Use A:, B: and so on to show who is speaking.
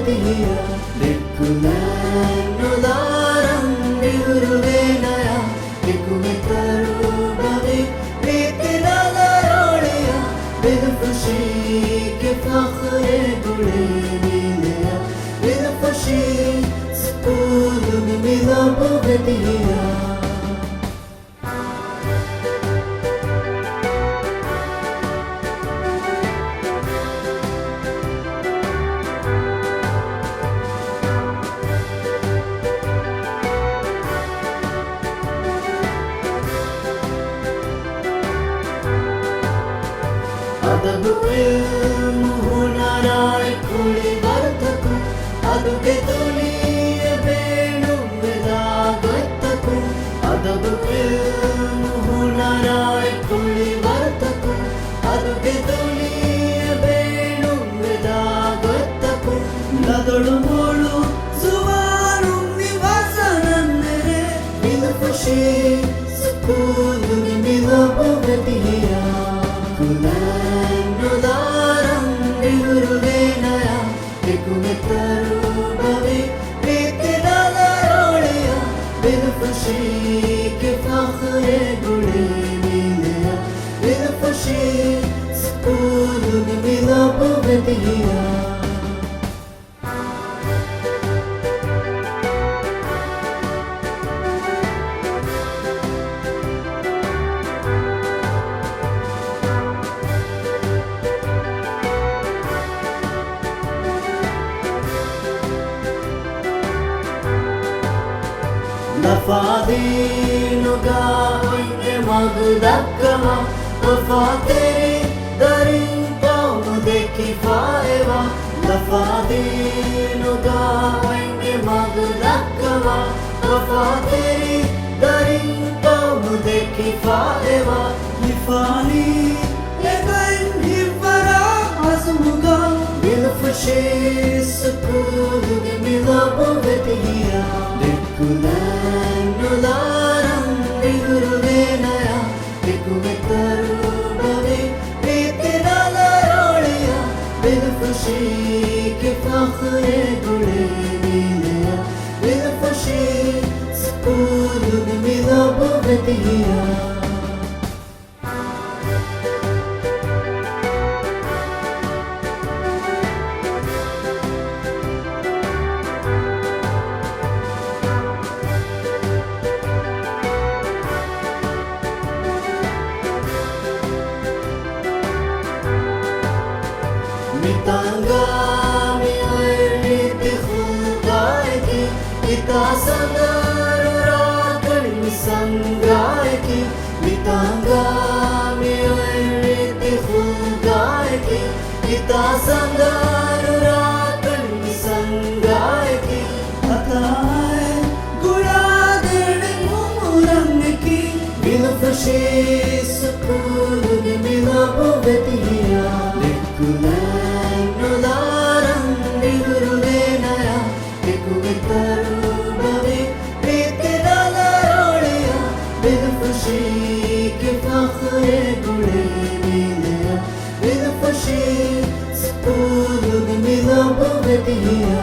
A: दिया दिक्कुलैनु दारं दिहुरुवेनया दिक्कुमितरु बवी प्रीतिला दारोलिया बिदफुशी के फखरे गुले नीलिया बिदफुशी स्कूल में मिला बुगतिया अदब इल्म हुनराय कुली वर्तकु अदुके तुलिये बेणु विदागतकु अदब इल्म हुनराय कुली वर्तकु अदुके तुलिये बेणु विदागतकु लदळु मोळु सुवानु निवासनन्नेरे बिलफुशी सुकूनु मिलबुगतिया दिक्कुलैनु दारं दिहुरुवेनया दिक्कुमितरु बवी प्रीतिला दारोलिया बिदफुशी के फखरे गुले नीलिया बिदफुशी स्कूल में मिला बुगतिया लफादीनुगा उन्ने मगदक्कमा वफा तेरी दरिंदा मुझे किफायवा लफादीनुगा उन्ने मगदक्कमा वफा तेरी दरिंदा मुझे किफायवा लिफानी लेकिन हिफरा आज़मुगा बिलफुशी सुकून में मिला बुगतिया दिक्कुलैनु दारं दिहुरुवेनया दिक्कुमितरु बवी प्रीतिला दारोलिया बिलफुशी के फखरे गुले नीलिया बिलफुशी स्कूल में मिला बुगतिया Mitangami ayriti khulgaiki Ita sandarurakan misangaiki Mitangami ayriti khulgaiki Ita sandarurakan misangaiki Ataay guladeni mumurangiki Bilfushi sukul mila bugatiya दिक्कुलैनु दारं दिहुरुवेनया दिक्कुमितरु बवी प्रीतिला दारोलिया बिदफुशी के फखरे गुले नीलिया बिदफुशी स्कूल में मिला बुगतिया